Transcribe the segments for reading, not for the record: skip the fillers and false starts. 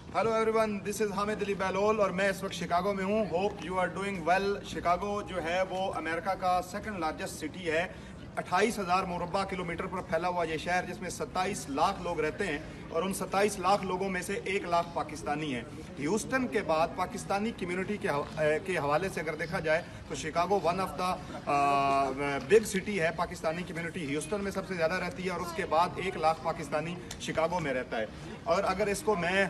Hello everyone, this is Hamid Ali Bahlol और मैं इस वक्त शिकागो में हूँ। Hope you are doing well. Chicago जो है वो अमेरिका का सेकंड लार्जेस्ट सिटी है। 28,000 मुरब्बा किलोमीटर पर फैला हुआ ये शहर, जिसमें 27 लाख लोग रहते हैं और उन 27 लाख लोगों में से 1 लाख पाकिस्तानी हैं। ह्यूस्टन के बाद पाकिस्तानी कम्युनिटी के हवाले से अगर देखा जाए तो Chicago one of the big city है। पाकिस्तानी कम्युनिटी ह्यूस्टन में सबसे ज़्यादा रहती है और उसके बाद 1 लाख पाकिस्तानी शिकागो में रहता है। और अगर इसको मैं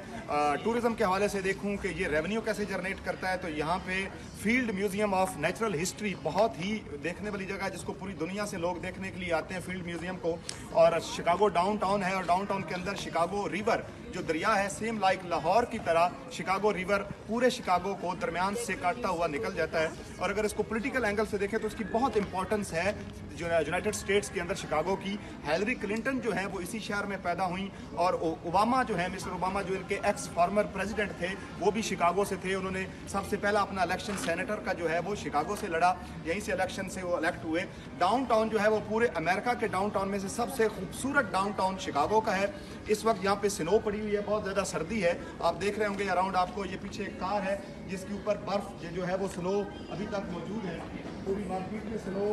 टूरिज़्म के हवाले से देखूं कि ये रेवेन्यू कैसे जनरेट करता है, तो यहाँ पे field museum of natural history बहुत ही देखने वाली जगह है, जिसको पूरी दुनिया से लोग देखने के लिए आते हैं फील्ड म्यूजियम को। और शिकागो डाउनटाउन है और डाउनटाउन के अंदर शिकागो रिवर जो दरिया है, सेम लाइक लाहौर की तरह शिकागो रिवर पूरे शिकागो को दरमियान से काटता हुआ निकल जाता है। और अगर इसको पॉलिटिकल एंगल से देखें तो इसकी बहुत इंपॉर्टेंस है जो यूनाइटेड स्टेट्स के अंदर शिकागो की। हिलरी क्लिंटन जो है वो इसी शहर में पैदा हुई और ओबामा जो है, मिस्टर ओबामा जो इनके एक्स फॉर्मर प्रेसिडेंट थे, वो भी शिकागो से थे। उन्होंने सबसे पहला अपना इलेक्शन सेनेटर का जो है वो शिकागो से लड़ा, यहीं से इलेक्शन से वो इलेक्ट हुए। डाउनटाउन जो है वो पूरे अमेरिका के डाउनटाउन में से सबसे खूबसूरत डाउनटाउन शिकागो का है। इस वक्त यहाँ पे स्नो पड़ी हुई है, बहुत ज़्यादा सर्दी है। आप देख रहे होंगे अराउंड आपको, ये पीछे एक कार है जिसके ऊपर बर्फ जो है वो स्नो अभी तक मौजूद है। पूरी मार्केट में स्नो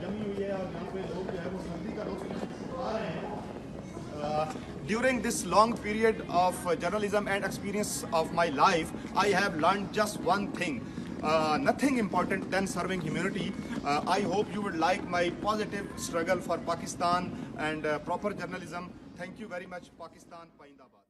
जमी हुई है और यहाँ पे लोग जो है वो सर्दी का लुत्फ उठा रहे हैं। During this long period of journalism and experience of my life, I have learned just one thing. Nothing important than serving humanity. I hope you would like my positive struggle for Pakistan and proper journalism. Thank you very much. Pakistan Paindabad.